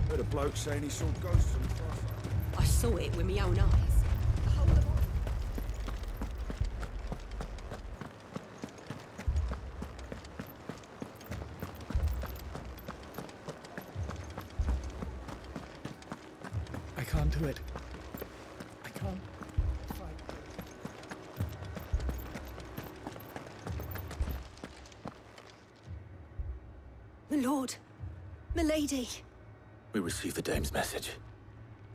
Heard a bloke saying he saw ghosts on the firefight. I saw it with my own eyes. The whole of I can't do it. I can't fight. My lord, my lady. We received the dame's message.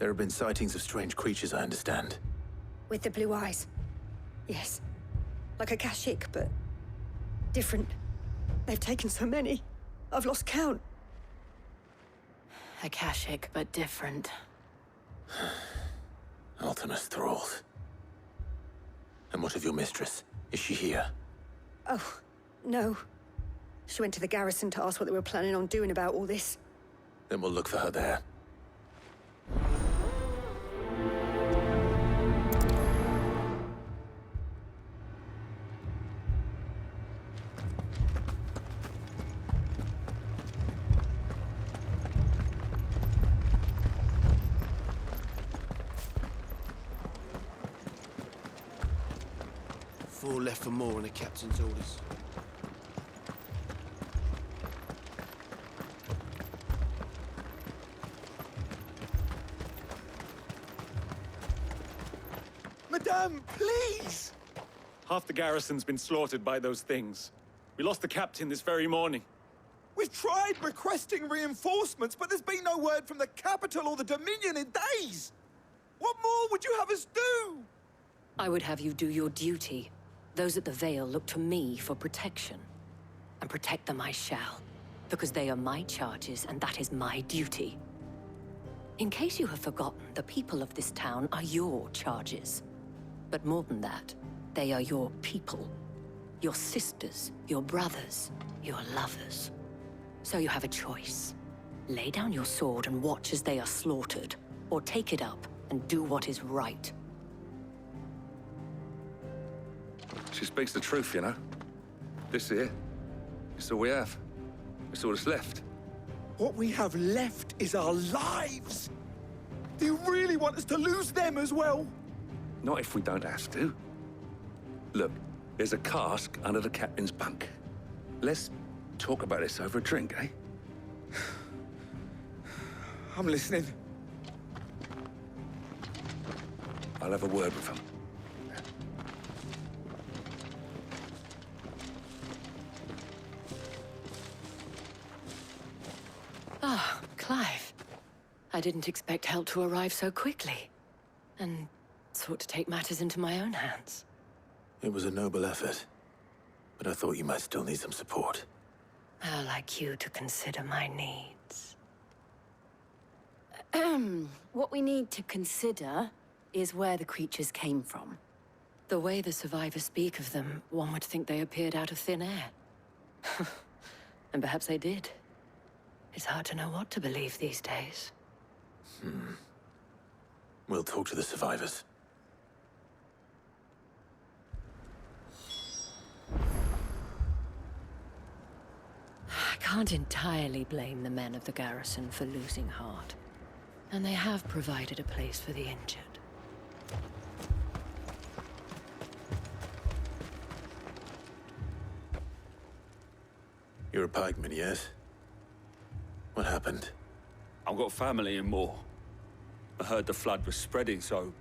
There have been sightings of strange creatures, I understand. With the blue eyes. Yes. Like a Kashik, but different. They've taken so many. I've lost count. Akashic, but different. Ultimus thralls. And what of your mistress? Is she here? Oh, no. She went to the garrison to ask what they were planning on doing about all this. Then we'll look for her there. Four left for more on the captain's orders. Madame, please! Half the garrison's been slaughtered by those things. We lost the captain this very morning. We've tried requesting reinforcements, but there's been no word from the capital or the Dominion in days! What more would you have us do? I would have you do your duty. Those at the Vale look to me for protection. And protect them I shall, because they are my charges and that is my duty. In case you have forgotten, the people of this town are your charges. But more than that, they are your people. Your sisters, your brothers, your lovers. So you have a choice. Lay down your sword and watch as they are slaughtered, or take it up and do what is right. She speaks the truth, you know. This here, it's all we have. It's all that's left. What we have left is our lives! Do you really want us to lose them as well? Not if we don't have to. Look, there's a cask under the captain's bunk. Let's talk about this over a drink, eh? I'm listening. I'll have a word with him. Ah, Clive. I didn't expect help to arrive so quickly. And sought to take matters into my own hands. It was a noble effort, but I thought you might still need some support. I'd like you to consider my needs. What we need to consider is where the creatures came from. The way the survivors speak of them, one would think they appeared out of thin air. And perhaps they did. It's hard to know what to believe these days. We'll talk to the survivors. I can't entirely blame the men of the garrison for losing heart. And they have provided a place for the injured. You're a pikeman, yes? What happened? I've got family in Moor. I heard the flood was spreading, so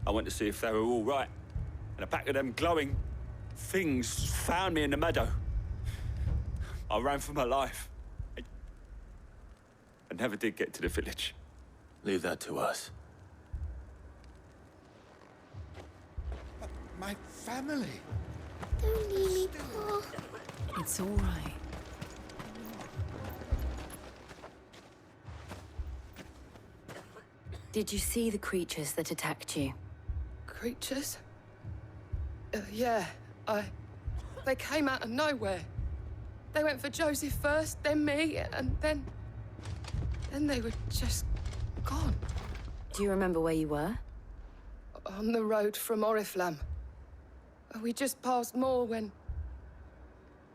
I went to see if they were all right. And a pack of them glowing things found me in the meadow. I ran for my life. I never did get to the village. Leave that to us. My family. Don't leave me, Paul. It's all right. Did you see the creatures that attacked you? Creatures? Yeah, They came out of nowhere. They went for Joseph first, then me, and then they were just gone. Do you remember where you were? On the road from Oriflamme. We just passed Moor when...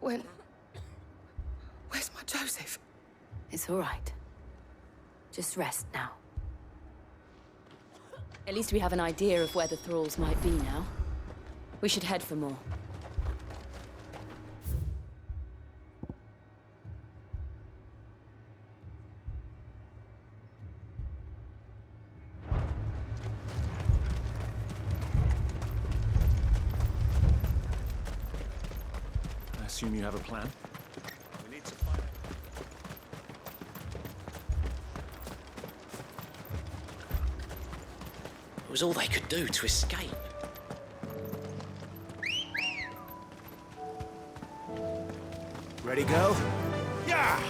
Where's my Joseph? It's all right. Just rest now. At least we have an idea of where the thralls might be now. We should head for more. I assume you have a plan? We need to find it. It was all they could do to escape. Ready, go? Yeah!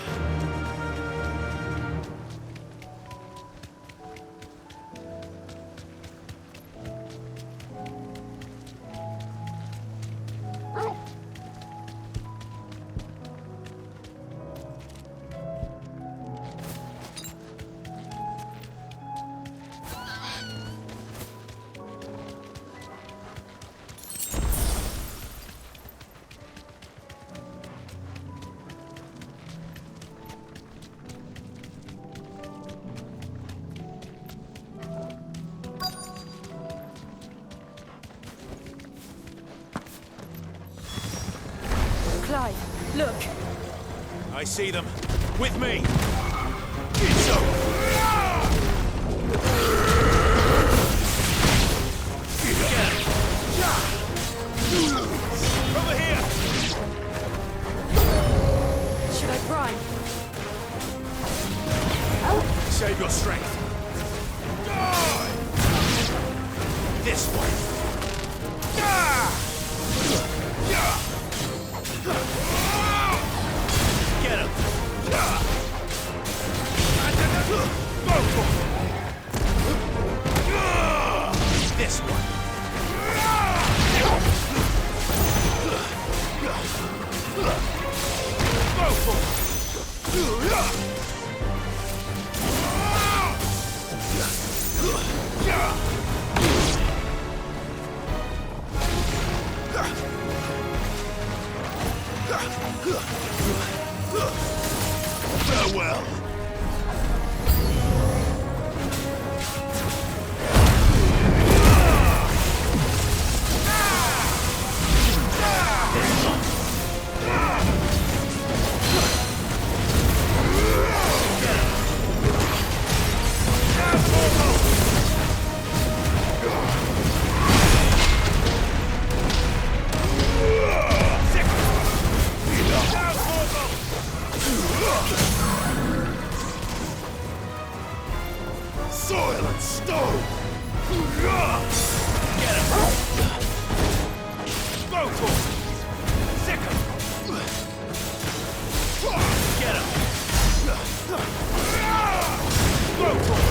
Clive, look. I see them. With me! It's over! Over here! Should I prime? Save your strength. Die! This way! Get him! This one! Farewell! Soil and stone! Get him! Go for it! Sick him! Get him! Go for it!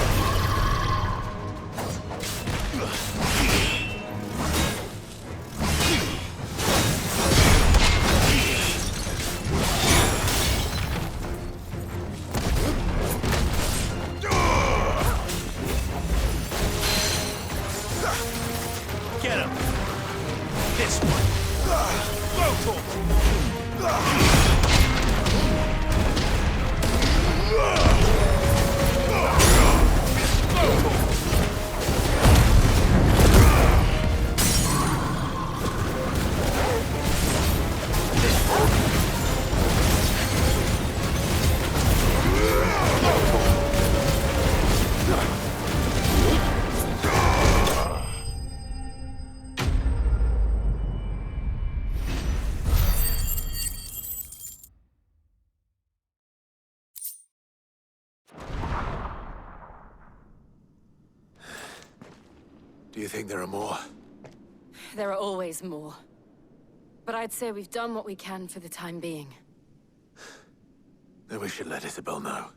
Get him! This one! Go for it! Do you think there are more? There are always more. But I'd say we've done what we can for the time being. Then we should let Isabel know.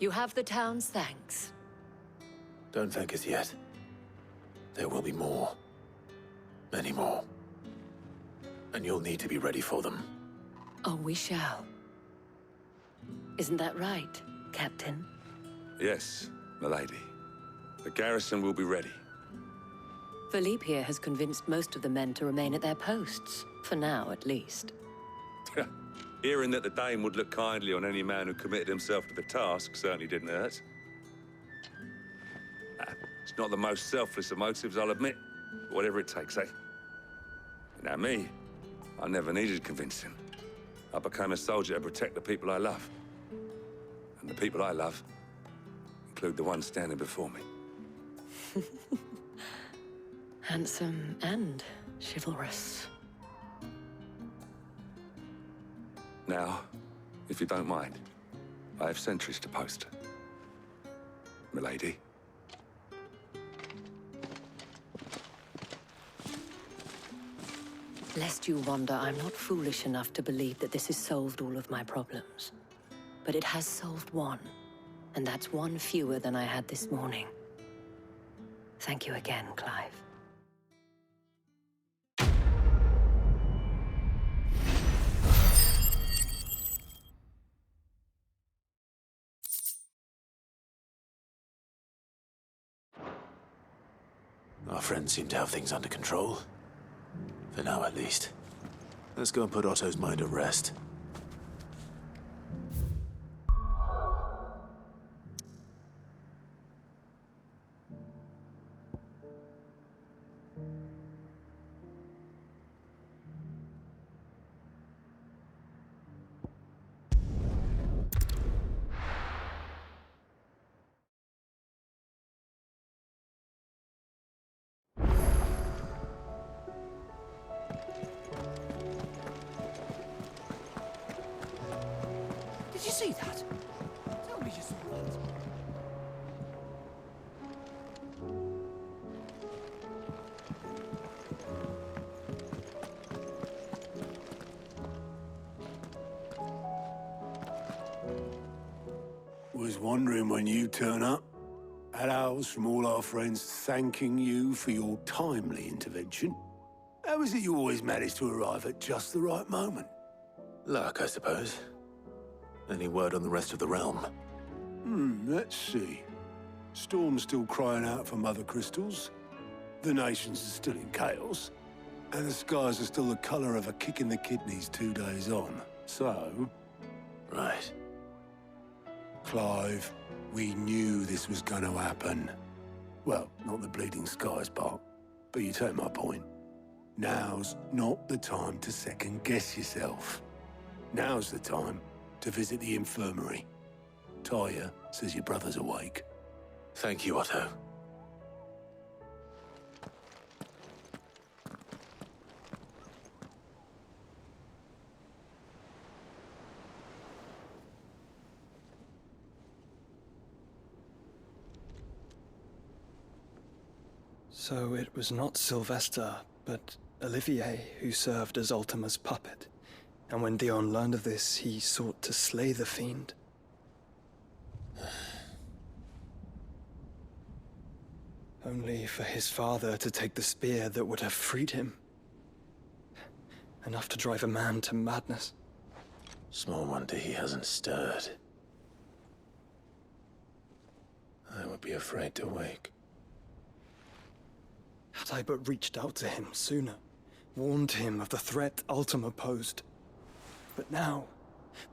You have the town's thanks. Don't thank us yet. There will be more. Many more. And you'll need to be ready for them. Oh, we shall. Isn't that right, Captain? Yes, milady. The garrison will be ready. Philippe here has convinced most of the men to remain at their posts, for now at least. Hearing that the Dame would look kindly on any man who committed himself to the task certainly didn't hurt. It's not the most selfless of motives, I'll admit. But whatever it takes, eh? Now me, I never needed convincing. I became a soldier to protect the people I love. And the people I love include the one standing before me. Handsome and chivalrous. Now, if you don't mind, I have sentries to post. Milady. Lest you wonder, I'm not foolish enough to believe that this has solved all of my problems. But it has solved one, and that's one fewer than I had this morning. Thank you again, Clive. Our friends seem to have things under control. For now, at least. Let's go and put Otto's mind at rest. Did you see that? Tell me you saw that. Was wondering when you turn up. Had owls from all our friends thanking you for your timely intervention. How is it you always manage to arrive at just the right moment? Luck, I suppose. Any word on the rest of the realm? Let's see. Storm's still crying out for mother crystals. The nations are still in chaos. And the skies are still the color of a kick in the kidneys 2 days on. So... Right. Clive, we knew this was going to happen. Well, not the bleeding skies part, but you take my point. Now's not the time to second-guess yourself. Now's the time to visit the infirmary. Talia says your brother's awake. Thank you, Otto. So it was not Sylvester, but Olivier who served as Ultima's puppet. And when Dion learned of this, he sought to slay the fiend. Only for his father to take the spear that would have freed him. Enough to drive a man to madness. Small wonder he hasn't stirred. I would be afraid to wake. Had I but reached out to him sooner, warned him of the threat Ultima posed. But now,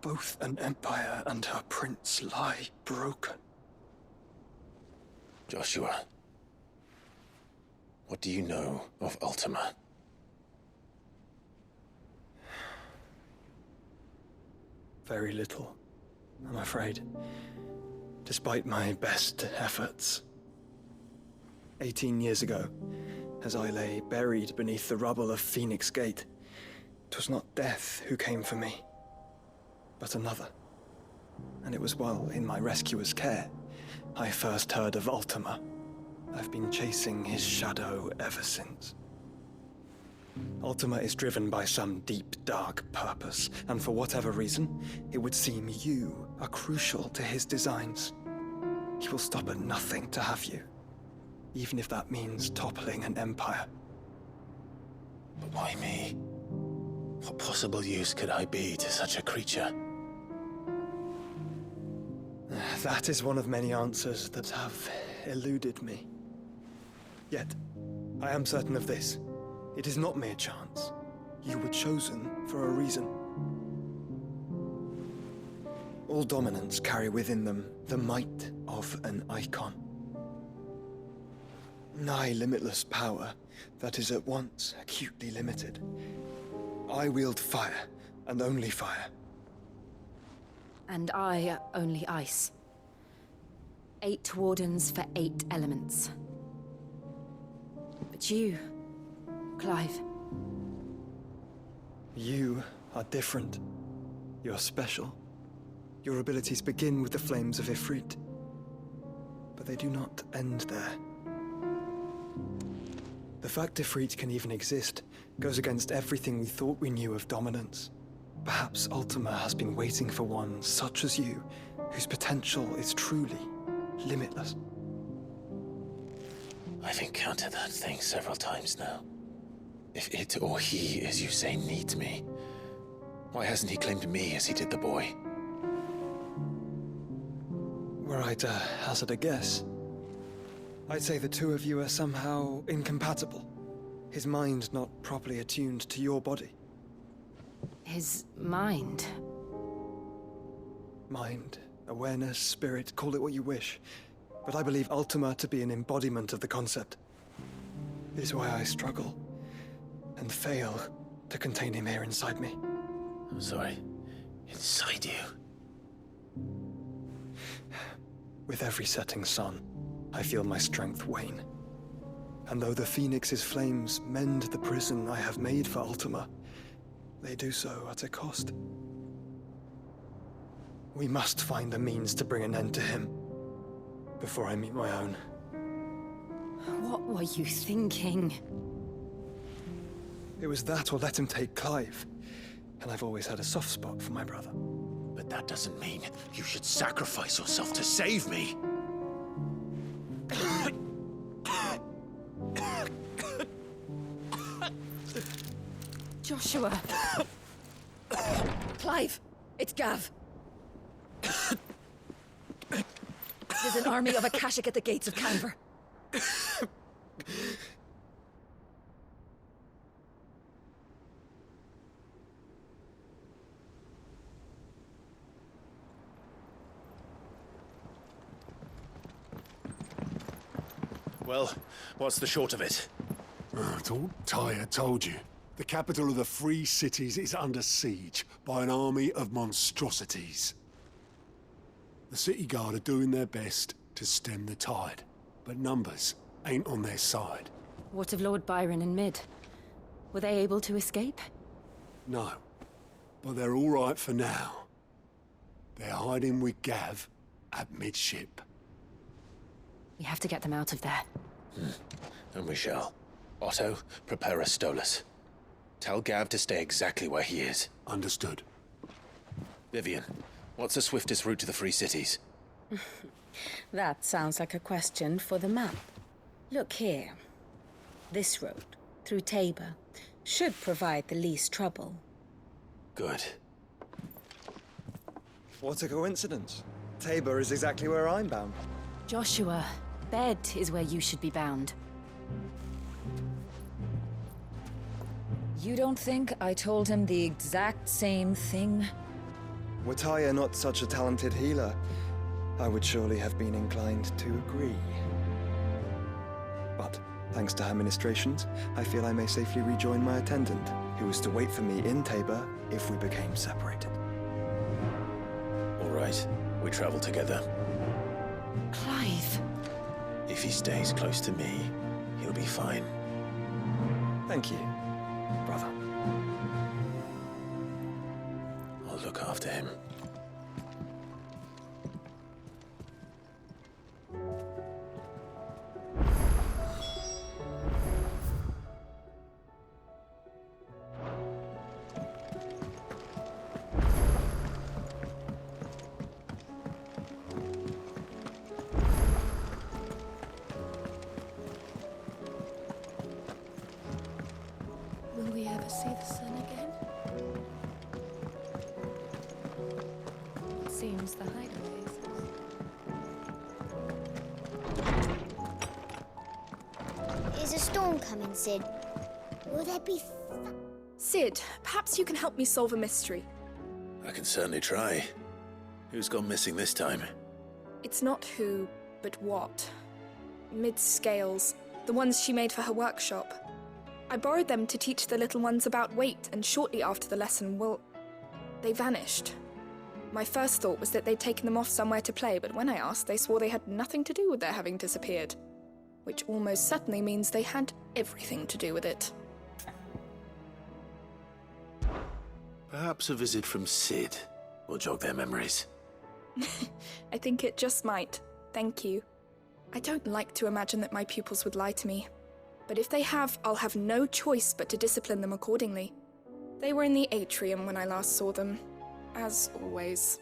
both an empire and her prince lie broken. Joshua, what do you know of Ultima? Very little, I'm afraid. Despite my best efforts. 18 years ago, as I lay buried beneath the rubble of Phoenix Gate, 'twas not death who came for me, but another. And it was while in my rescuer's care, I first heard of Ultima. I've been chasing his shadow ever since. Ultima is driven by some deep, dark purpose, and for whatever reason, it would seem you are crucial to his designs. He will stop at nothing to have you, even if that means toppling an empire. But why me? What possible use could I be to such a creature? That is one of many answers that have eluded me. Yet, I am certain of this. It is not mere chance. You were chosen for a reason. All dominants carry within them the might of an icon. Nigh limitless power that is at once acutely limited. I wield fire, and only fire. And I only ice. 8 wardens for 8 elements. But you, Clive. You are different. You're special. Your abilities begin with the flames of Ifrit. But they do not end there. The fact Ifrit can even exist goes against everything we thought we knew of dominance. Perhaps Ultima has been waiting for one such as you, whose potential is truly limitless. I've encountered that thing several times now. If it or he, as you say, needs me, why hasn't he claimed me as he did the boy? Were I to hazard a guess, I'd say the two of you are somehow incompatible. His mind not properly attuned to your body. His mind? Mind, awareness, spirit, call it what you wish. But I believe Ultima to be an embodiment of the concept. It is why I struggle and fail to contain him here inside me. I'm sorry. Inside you? With every setting sun, I feel my strength wane. And though the Phoenix's flames mend the prison I have made for Ultima, they do so at a cost. We must find a means to bring an end to him before I meet my own. What were you thinking? It was that or let him take Clive. And I've always had a soft spot for my brother. But that doesn't mean you should sacrifice yourself to save me. Joshua. Clive, it's Gav. There's an army of Akashic at the gates of Canver. Well, what's the short of it? I thought Tyre told you. The capital of the Free Cities is under siege by an army of monstrosities. The city guard are doing their best to stem the tide, but numbers ain't on their side. What of Lord Byron and Mid? Were they able to escape? No, but they're all right for now. They're hiding with Gav at midship. We have to get them out of there. And we shall. Otto, prepare a Stolas. Tell Gav to stay exactly where he is. Understood. Vivian, what's the swiftest route to the Free Cities? That sounds like a question for the map. Look here. This road, through Tabor, should provide the least trouble. Good. What a coincidence. Tabor is exactly where I'm bound. Joshua, bed is where you should be bound. You don't think I told him the exact same thing? Were Tyre not such a talented healer, I would surely have been inclined to agree. But, thanks to her ministrations, I feel I may safely rejoin my attendant, who was to wait for me in Tabor if we became separated. All right, we travel together. Clive. If he stays close to me, he'll be fine. Thank you, brother. I'll look after him. Will we ever see the sun again? It seems the hideaway is. homecoming, Sid. Will there be Sid, perhaps you can help me solve a mystery. I can certainly try. Who's gone missing this time? It's not who, but what. Mid's scales, the ones she made for her workshop. I borrowed them to teach the little ones about weight, and shortly after the lesson, well, they vanished. My first thought was that they'd taken them off somewhere to play, but when I asked, they swore they had nothing to do with their having disappeared. Which almost certainly means they had everything to do with it. Perhaps a visit from Sid will jog their memories. I think it just might. Thank you. I don't like to imagine that my pupils would lie to me. But if they have, I'll have no choice but to discipline them accordingly. They were in the atrium when I last saw them. As always.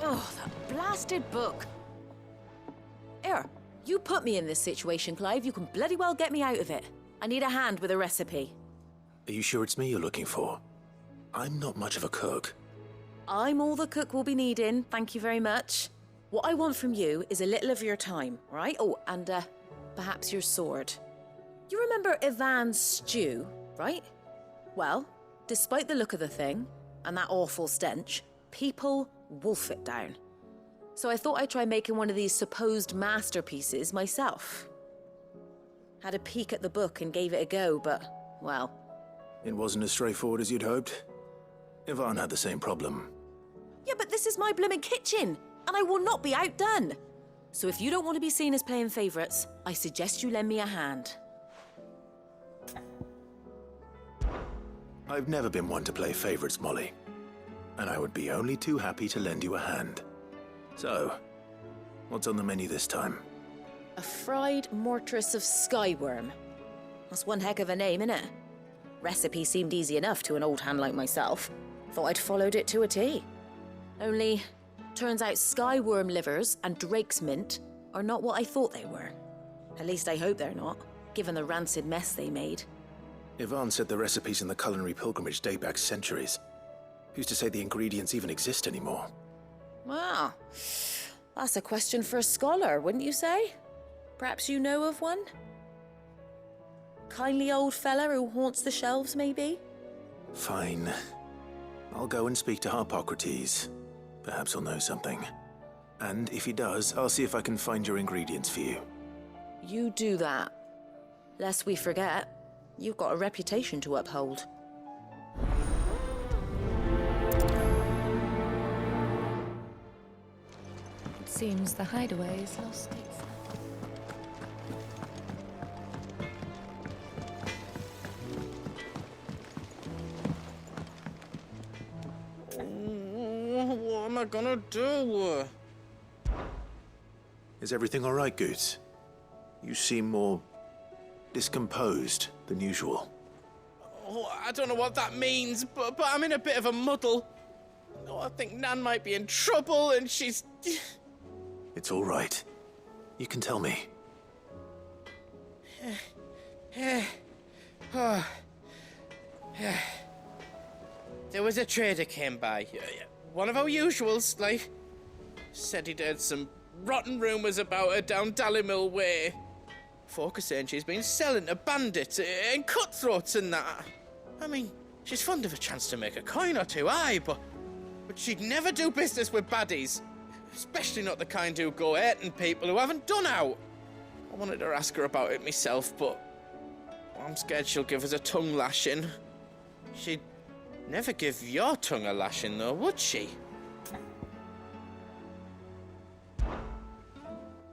Oh, that blasted book. Here, you put me in this situation, Clive. You can bloody well get me out of it. I need a hand with a recipe. Are you sure it's me you're looking for? I'm not much of a cook. I'm all the cook will be needing, thank you very much. What I want from you is a little of your time, right? Oh, and perhaps your sword. You remember Ivan's stew, right? Well, despite the look of the thing, and that awful stench, people wolf it down. So I thought I'd try making one of these supposed masterpieces myself. Had a peek at the book and gave it a go, but, well... It wasn't as straightforward as you'd hoped. Ivan had the same problem. Yeah, but this is my blimmin' kitchen, and I will not be outdone. So if you don't want to be seen as playing favourites, I suggest you lend me a hand. I've never been one to play favourites, Molly. And I would be only too happy to lend you a hand. So, what's on the menu this time? A fried mortress of skyworm. That's one heck of a name, innit? Recipe seemed easy enough to an old hand like myself. Thought I'd followed it to a T. Only, turns out skyworm livers and drake's mint are not what I thought they were. At least I hope they're not, given the rancid mess they made. Ivan said the recipes in the culinary pilgrimage date back centuries. Who's to say the ingredients even exist anymore? Well, that's a question for a scholar, wouldn't you say? Perhaps you know of one? Kindly old fella who haunts the shelves, maybe? Fine. I'll go and speak to Harpocrates. Perhaps he'll know something. And if he does, I'll see if I can find your ingredients for you. You do that. Lest we forget, you've got a reputation to uphold. It seems the hideaway is lost. What am I gonna do? Is everything all right, Goose? You seem more discomposed than usual. Oh, I don't know what that means, but I'm in a bit of a muddle. Oh, I think Nan might be in trouble, and she's... It's all right. You can tell me. There was a trader came by. One of our usuals, like. Said he'd heard some rotten rumours about her down Dallymill Way. Folk are saying she's been selling to bandits and cutthroats and that. I mean, she's fond of a chance to make a coin or two, aye, but she'd never do business with baddies. Especially not the kind who go hurting people who haven't done out. I wanted to ask her about it myself, but I'm scared she'll give us a tongue lashing. She'd never give your tongue a lashing, though, would she?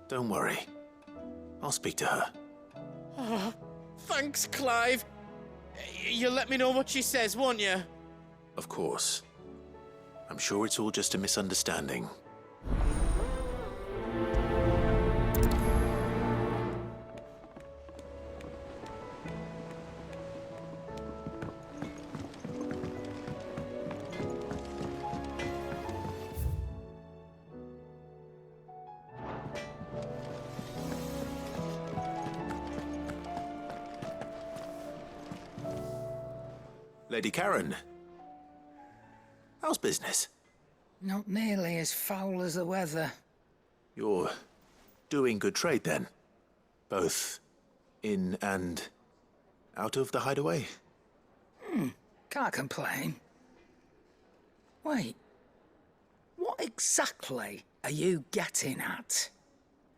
Don't worry. I'll speak to her. Oh, thanks, Clive. You'll let me know what she says, won't you? Of course. I'm sure it's all just a misunderstanding. Lady Karen. How's business? Not nearly as foul as the weather. You're doing good trade, then? Both in and out of the hideaway? Can't complain. Wait. What exactly are you getting at?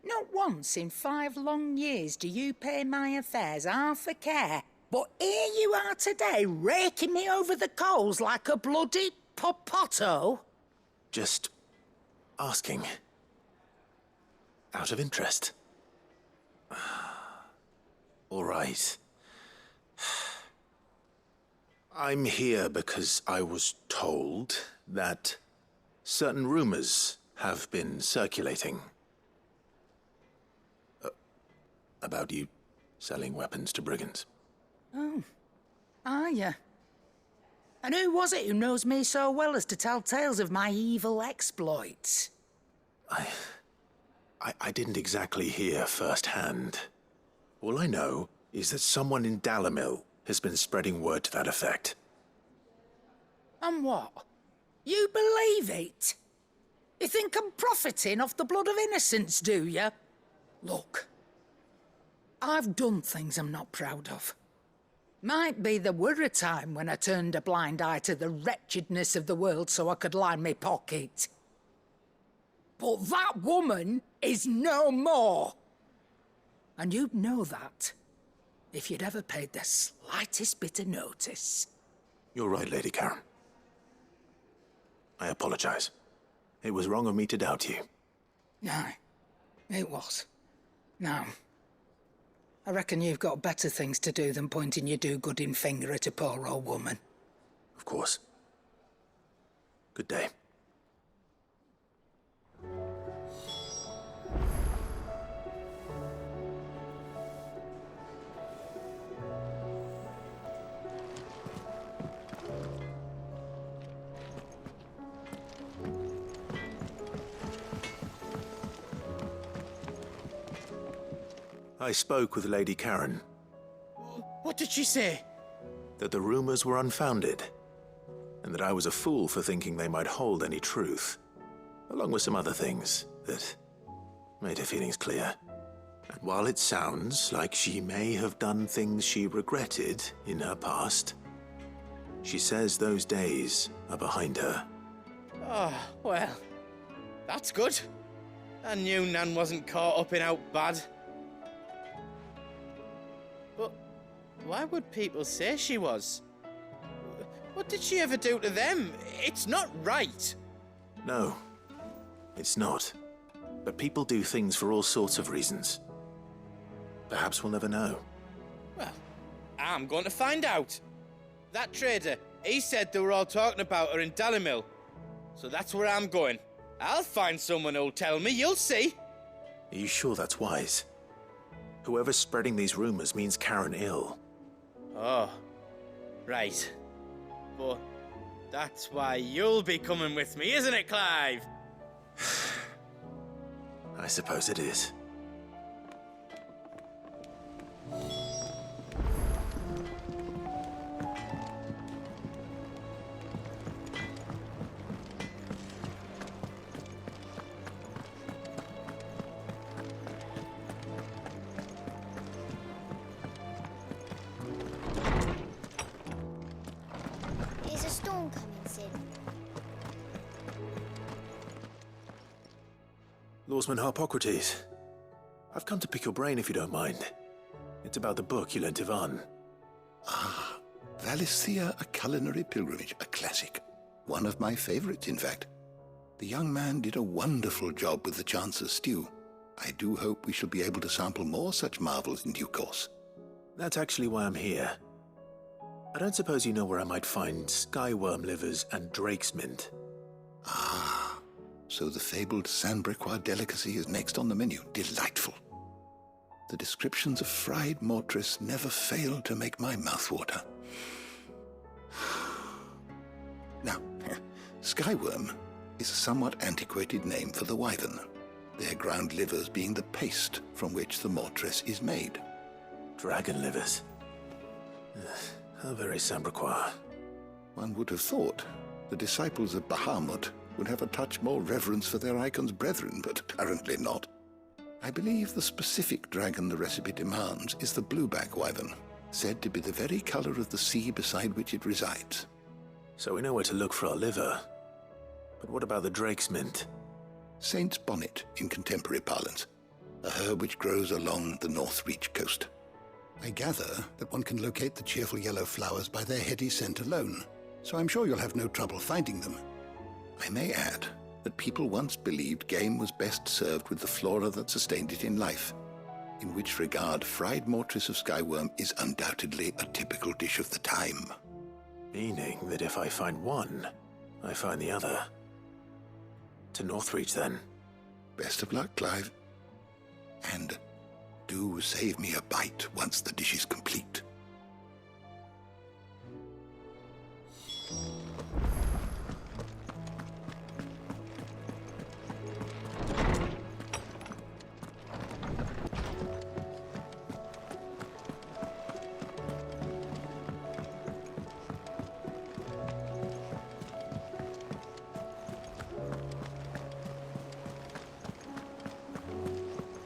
Not once in 5 long years do you pay my affairs half a care, but here you are today, raking me over the coals like a bloody popoto? Just asking. Out of interest. All right. I'm here because I was told that certain rumors have been circulating. About you selling weapons to brigands. Oh, are you? And who was it who knows me so well as to tell tales of my evil exploits? I didn't exactly hear firsthand. All I know is that someone in Dalimil has been spreading word to that effect. And what? You believe it? You think I'm profiting off the blood of innocents, do you? Look, I've done things I'm not proud of. Might be there were a time when I turned a blind eye to the wretchedness of the world so I could line my pocket. But that woman is no more. And you'd know that if you'd ever paid the slightest bit of notice. You're right, Lady Karen. I apologize. It was wrong of me to doubt you. No, it was. Now, I reckon you've got better things to do than pointing your do-gooding finger at a poor old woman. Of course. Good day. I spoke with Lady Karen. What did she say? That the rumors were unfounded, and that I was a fool for thinking they might hold any truth, along with some other things that made her feelings clear. And while it sounds like she may have done things she regretted in her past, she says those days are behind her. Oh, well, that's good. I knew Nan wasn't caught up in out bad. But why would people say she was? What did she ever do to them? It's not right. No, it's not. But people do things for all sorts of reasons. Perhaps we'll never know. Well, I'm going to find out. That trader, he said they were all talking about her in Dalimil. So that's where I'm going. I'll find someone who'll tell me, you'll see. Are you sure that's wise? Whoever's spreading these rumors means Karen ill. Oh, right. But that's why you'll be coming with me, isn't it, Clive? I suppose it is. Is a storm coming, Sid? Lawsman Harpocrates, I've come to pick your brain if you don't mind. It's about the book you lent Ivan. Ah, Valisthea, A Culinary Pilgrimage, a classic. One of my favorites, in fact. The young man did a wonderful job with the Chance's stew. I do hope we shall be able to sample more such marvels in due course. That's actually why I'm here. I don't suppose you know where I might find skyworm livers and drake's mint. Ah, so the fabled Sandbrequois delicacy is next on the menu. Delightful. The descriptions of fried mortress never fail to make my mouth water. Now, skyworm is a somewhat antiquated name for the wyvern, their ground livers being the paste from which the mortress is made. Dragon livers. How very Sandbrequois. One would have thought the disciples of Bahamut would have a touch more reverence for their icon's brethren, but apparently not. I believe the specific dragon the recipe demands is the blueback wyvern, said to be the very color of the sea beside which it resides. So we know where to look for our liver. But what about the drake's mint? Saint's bonnet in contemporary parlance, a herb which grows along the North Reach coast. I gather that one can locate the cheerful yellow flowers by their heady scent alone, so I'm sure you'll have no trouble finding them. I may add that people once believed game was best served with the flora that sustained it in life, in which regard fried mortress of skyworm is undoubtedly a typical dish of the time. Meaning that if I find one, I find the other. To Northreach, then. Best of luck, Clive. And do save me a bite once the dish is complete.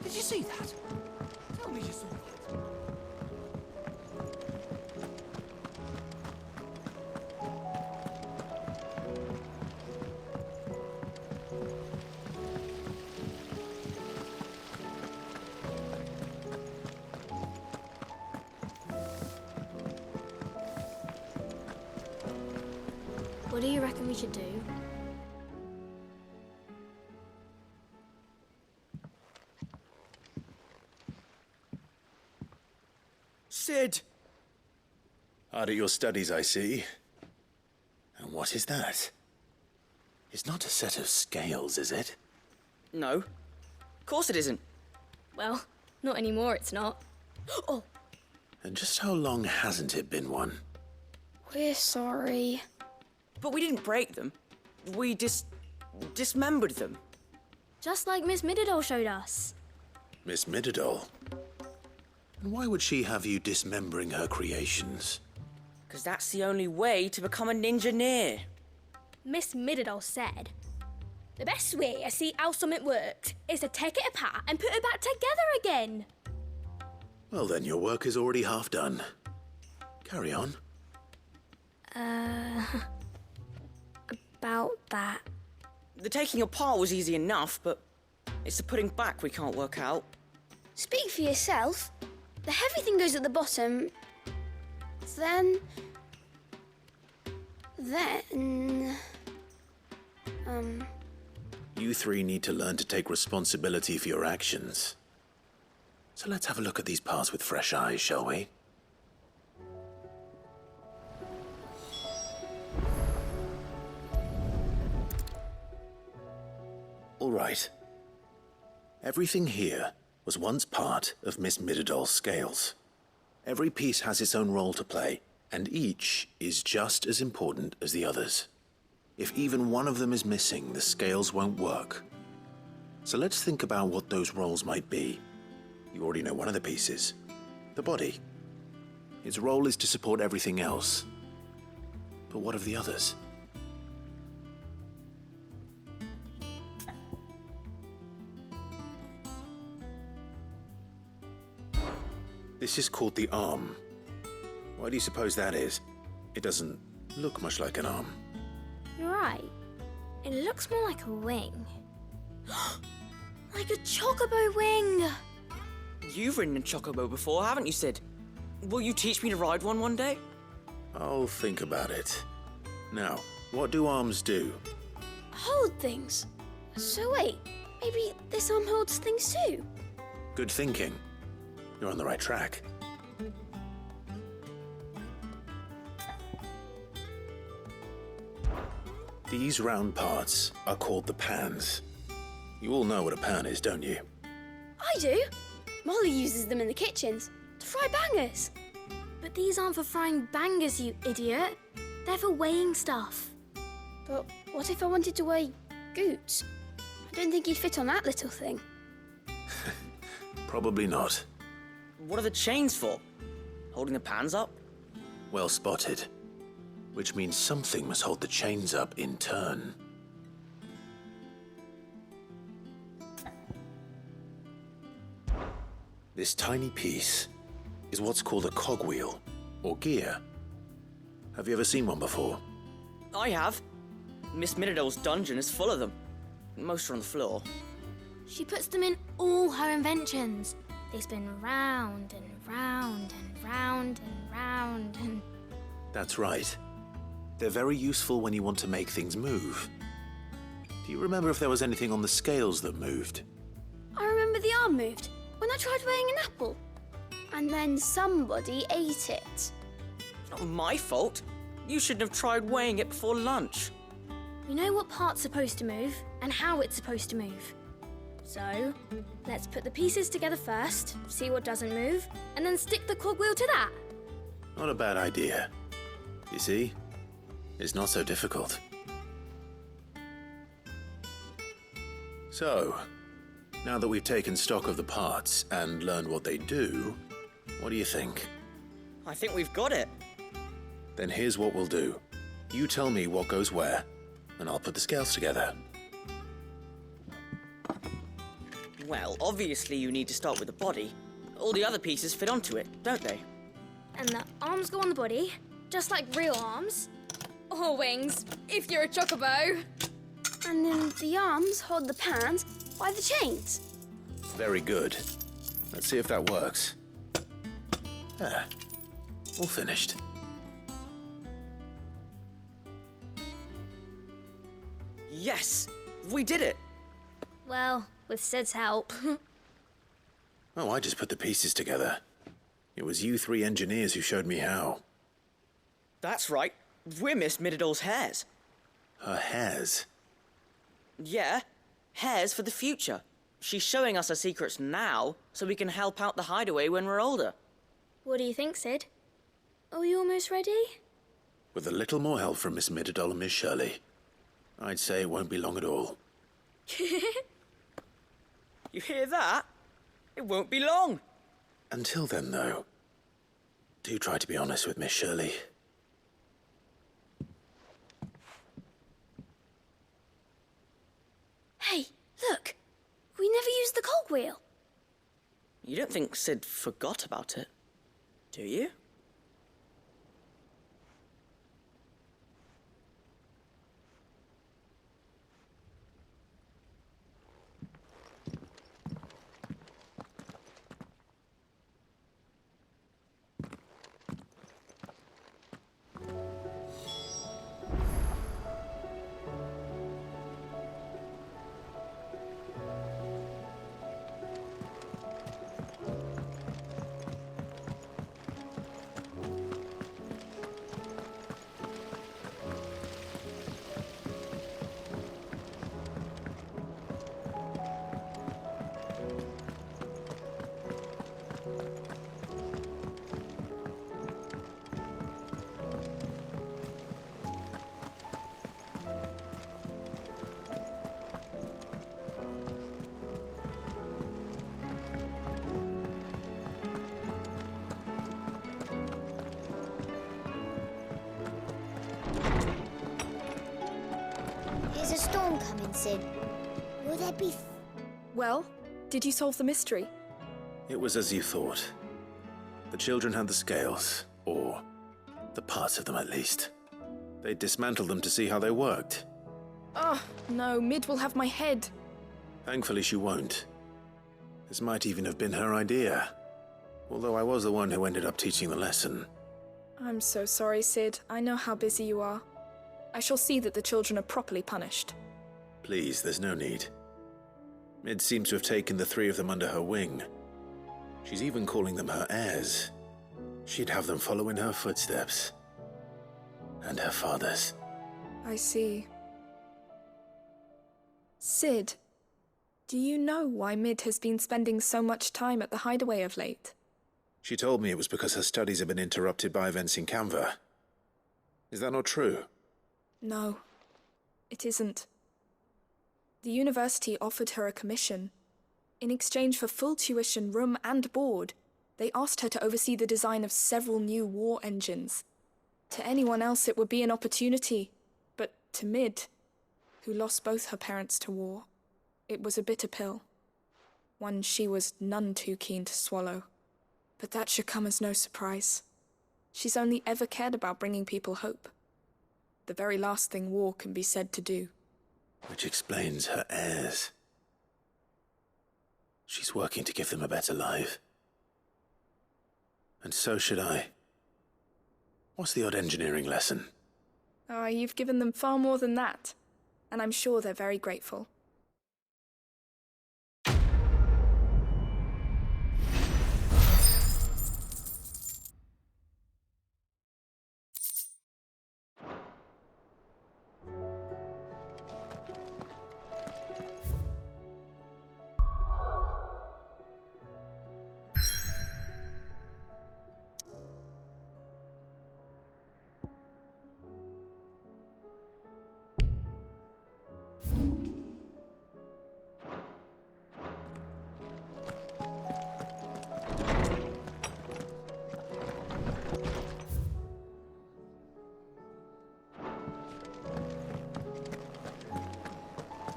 Did you see that? Tell me you saw that. What do you reckon we should do? Sid! Hard at your studies, I see. And what is that? It's not a set of scales, is it? No. Of course it isn't. Well, not anymore, it's not. Oh, And just how long hasn't it been one? we're sorry. But we didn't break them. We dismembered them. Just like Miss Mididol showed us. Miss Mididol? And why would she have you dismembering her creations? Because that's the only way to become a ninja-neer. Miss Mididol said, the best way to see how something worked is to take it apart and put it back together again. Well, then your work is already half done. Carry on. About that. The taking apart was easy enough, but it's the putting back we can't work out. Speak for yourself. The heavy thing goes at the bottom. Then... You three need to learn to take responsibility for your actions. So let's have a look at these parts with fresh eyes, shall we? All right. Everything here was once part of Miss Mididol's scales. Every piece has its own role to play, and each is just as important as the others. If even one of them is missing, the scales won't work. So let's think about what those roles might be. You already know one of the pieces, the body. Its role is to support everything else. But what of the others? This is called the arm. Why do you suppose that is? It doesn't look much like an arm. You're right. It looks more like a wing. Like a chocobo wing! You've ridden a chocobo before, haven't you, Sid? Will you teach me to ride one day? I'll think about it. Now, what do arms do? Hold things. So wait, maybe this arm holds things too? Good thinking. You're on the right track. These round parts are called the pans. You all know what a pan is, don't you? I do. Molly uses them in the kitchens to fry bangers. But these aren't for frying bangers, you idiot. They're for weighing stuff. But what if I wanted to weigh Goots? I don't think he'd fit on that little thing. Probably not. What are the chains for? Holding the pans up? Well spotted. Which means something must hold the chains up in turn. This tiny piece is what's called a cogwheel, or gear. Have you ever seen one before? I have. Miss Miradol's dungeon is full of them. Most are on the floor. She puts them in all her inventions. They spin round and round and round and round and... That's right. They're very useful when you want to make things move. Do you remember if there was anything on the scales that moved? I remember the arm moved when I tried weighing an apple. And then somebody ate it. It's not my fault. You shouldn't have tried weighing it before lunch. We know what part's supposed to move and how it's supposed to move. So, let's put the pieces together first, see what doesn't move, and then stick the cogwheel to that. Not a bad idea. You see? It's not so difficult. So, now that we've taken stock of the parts and learned what they do, what do you think? I think we've got it. Then here's what we'll do. You tell me what goes where, and I'll put the scales together. Well, obviously you need to start with the body. All the other pieces fit onto it, don't they? And the arms go on the body, just like real arms. Or wings, if you're a chocobo. And then the arms hold the pans by the chains. Very good. Let's see if that works. Ah, all finished. Yes! We did it! Well, with Sid's help. Oh, I just put the pieces together. It was you three engineers who showed me how. That's right. We're Miss Miradol's hairs. Her hairs? Yeah, hairs for the future. She's showing us her secrets now, so we can help out the hideaway when we're older. What do you think, Sid? Are we almost ready? With a little more help from Miss Miradol and Miss Shirley, I'd say it won't be long at all. You hear that? It won't be long. Until then, though, do try to be honest with Miss Shirley. Hey, look! We never used the cogwheel. You don't think Sid forgot about it, do you? There's a storm coming, Sid. Will there be... Well, did you solve the mystery? It was as you thought. The children had the scales, or the parts of them at least. They dismantled them to see how they worked. Oh, no, Mid will have my head. Thankfully she won't. This might even have been her idea. Although I was the one who ended up teaching the lesson. I'm so sorry, Sid. I know how busy you are. I shall see that the children are properly punished. Please, there's no need. Mid seems to have taken the three of them under her wing. She's even calling them her heirs. She'd have them follow in her footsteps. And her father's. I see. Sid, do you know why Mid has been spending so much time at the hideaway of late? She told me it was because her studies have been interrupted by events in Canva. Is that not true? No, it isn't. The university offered her a commission. In exchange for full tuition, room and board, they asked her to oversee the design of several new war engines. To anyone else, it would be an opportunity. But to Mid, who lost both her parents to war, it was a bitter pill. One she was none too keen to swallow. But that should come as no surprise. She's only ever cared about bringing people hope. The very last thing war can be said to do. Which explains her heirs. She's working to give them a better life. And so should I. What's the odd engineering lesson? Oh, you've given them far more than that. And I'm sure they're very grateful.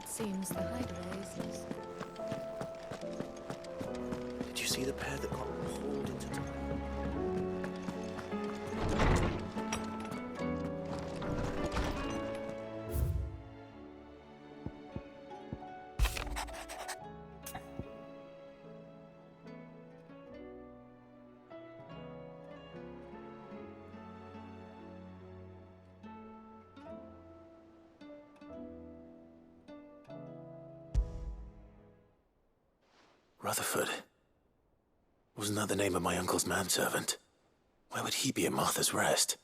Seems the hideaway is... Did you see the pair that got pulled into time? Rutherford. Wasn't that the name of my uncle's manservant? Where would he be at Martha's Rest?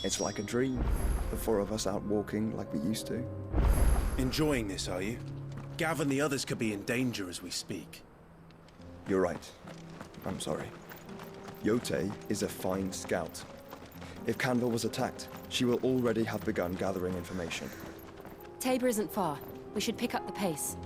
It's like a dream. The four of us out walking like we used to. Enjoying this, are you? Gav and the others could be in danger as we speak. You're right. I'm sorry. Yote is a fine scout. If Canville was attacked, she will already have begun gathering information. Tabor isn't far. We should pick up the pace.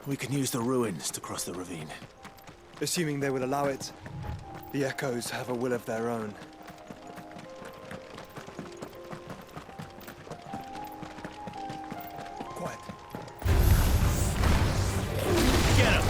We can use the ruins to cross the ravine. Assuming they will allow it, the Echoes have a will of their own. Quiet. Get him!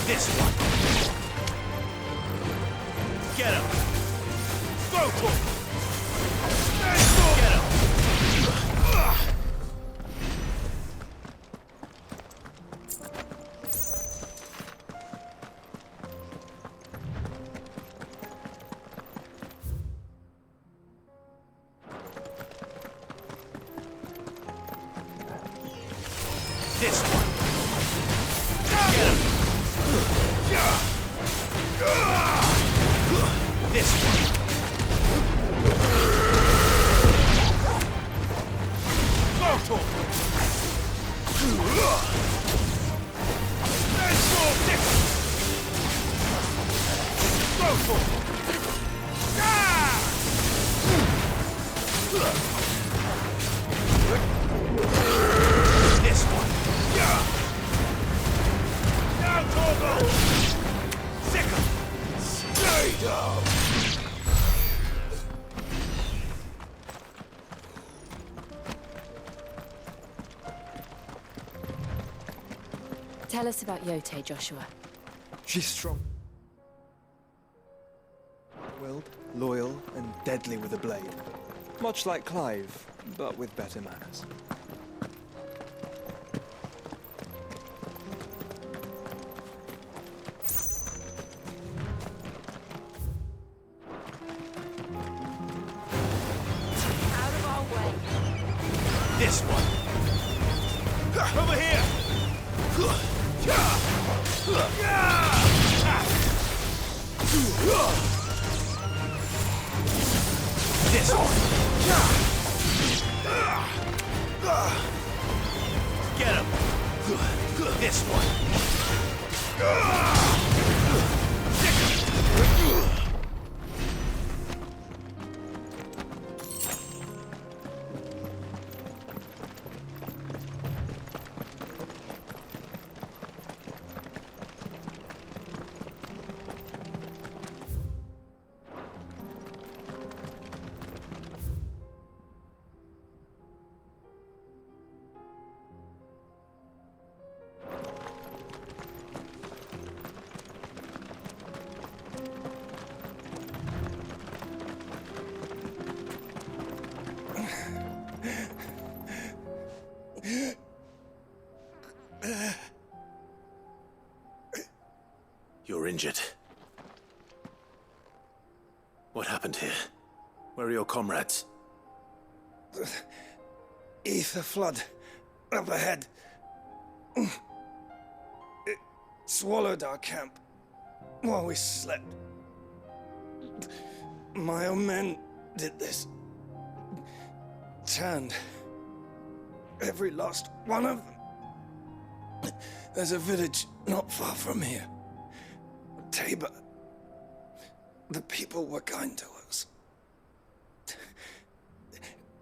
This one. Get him. Go for it. Get him. This one. Get him. This one. Go to him. Let's go, Dick. Go to him. This one. Now, Torgo! Sick him! Stay down! Tell us about Yote, Joshua. She's strong. Willed, loyal, and deadly with a blade. Much like Clive, but with better manners. Out of our way. This one. Over here! This one. Get him. This one. You're injured. What happened here? Where are your comrades? Ether flood. Up ahead. It swallowed our camp while we slept. My own men did this. Turned every last one of them. There's a village not far from here. Tabor. The people were kind to us.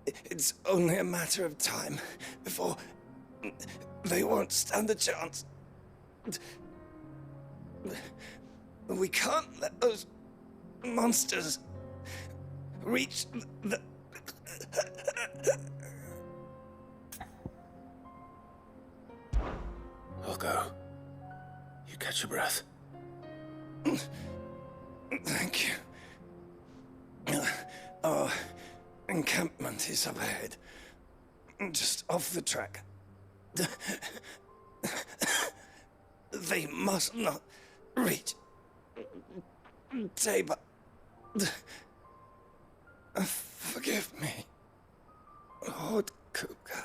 It's only a matter of time before they won't stand a chance. We can't let those monsters reach the... I'll go. You catch your breath. Thank you. Our encampment is up ahead. Just off the track. They must not reach Tabor. Forgive me, Lord Kupka.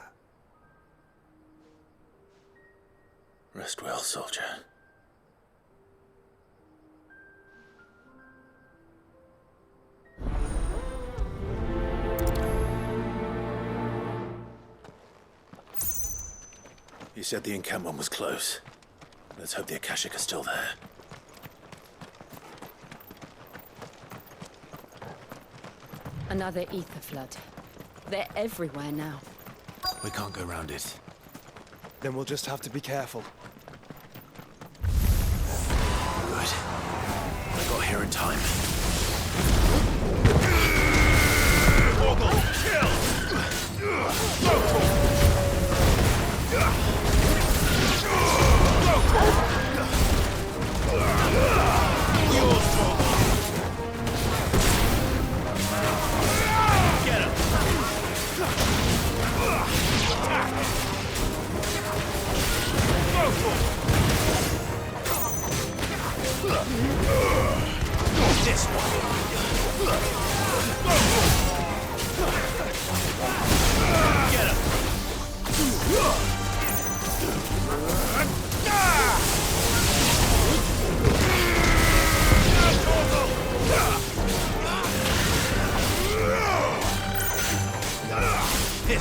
Rest well, soldier. You said the encampment was close. Let's hope the Akashic are still there. Another ether flood. They're everywhere now. We can't go round it. Then we'll just have to be careful. Good. I got here in time. Go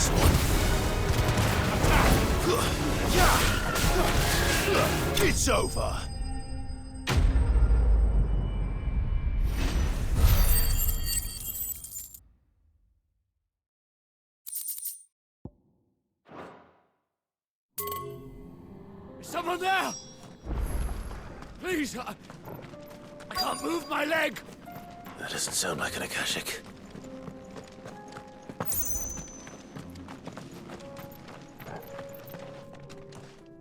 this one. It's over. Is someone there? Please, I can't move my leg. That doesn't sound like an Akashic.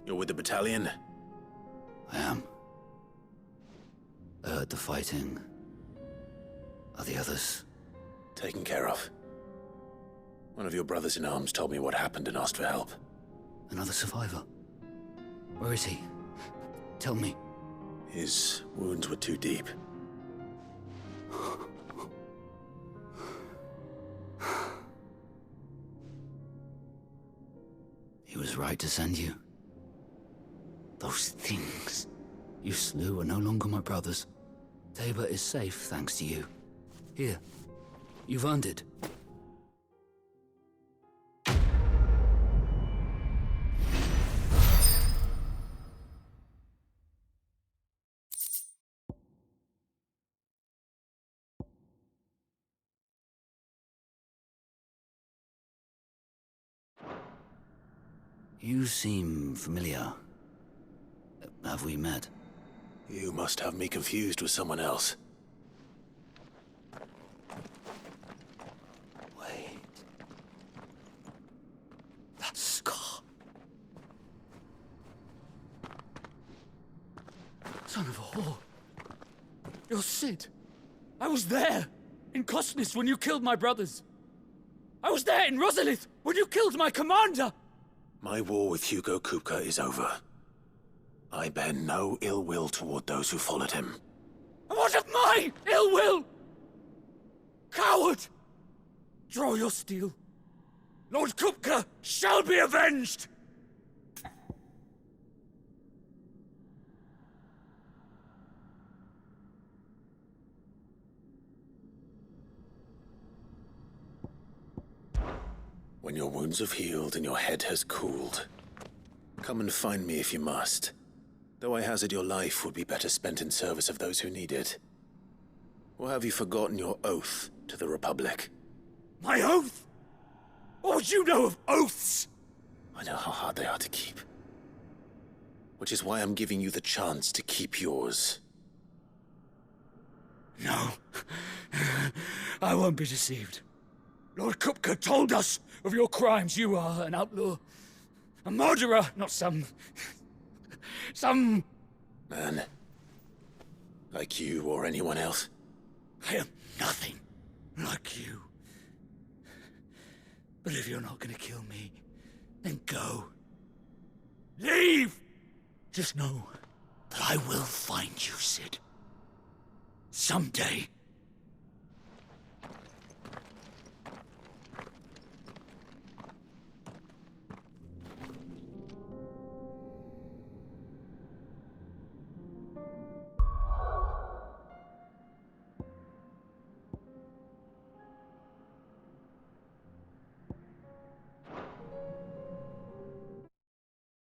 You're with the battalion? I am. I heard the fighting. Are the others? Taken care of. One of your brothers in arms told me what happened and asked for help. Another survivor? Where is he? Tell me. His wounds were too deep. He was right to send you. Those things you slew are no longer my brothers. Tabor is safe thanks to you. Here, you've earned it. You seem familiar. Have we met? You must have me confused with someone else. Wait. That scar. Son of a whore. You're Sid. I was there, in Cosnis, when you killed my brothers. I was there in Rosalith, when you killed my commander. My war with Hugo Kupka is over. I bear no ill will toward those who followed him. And what of my ill will? Coward! Draw your steel. Lord Kupka shall be avenged! When your wounds have healed and your head has cooled, come and find me if you must. Though I hazard your life would be better spent in service of those who need it. Or have you forgotten your oath to the Republic? My oath? What would you know of oaths? I know how hard they are to keep. Which is why I'm giving you the chance to keep yours. No. I won't be deceived. Lord Kupka told us of your crimes. You are an outlaw. A murderer, not some man. Like you or anyone else. I am nothing like you. But if you're not gonna kill me, then go. Leave! Just know that I will find you, Sid. Someday.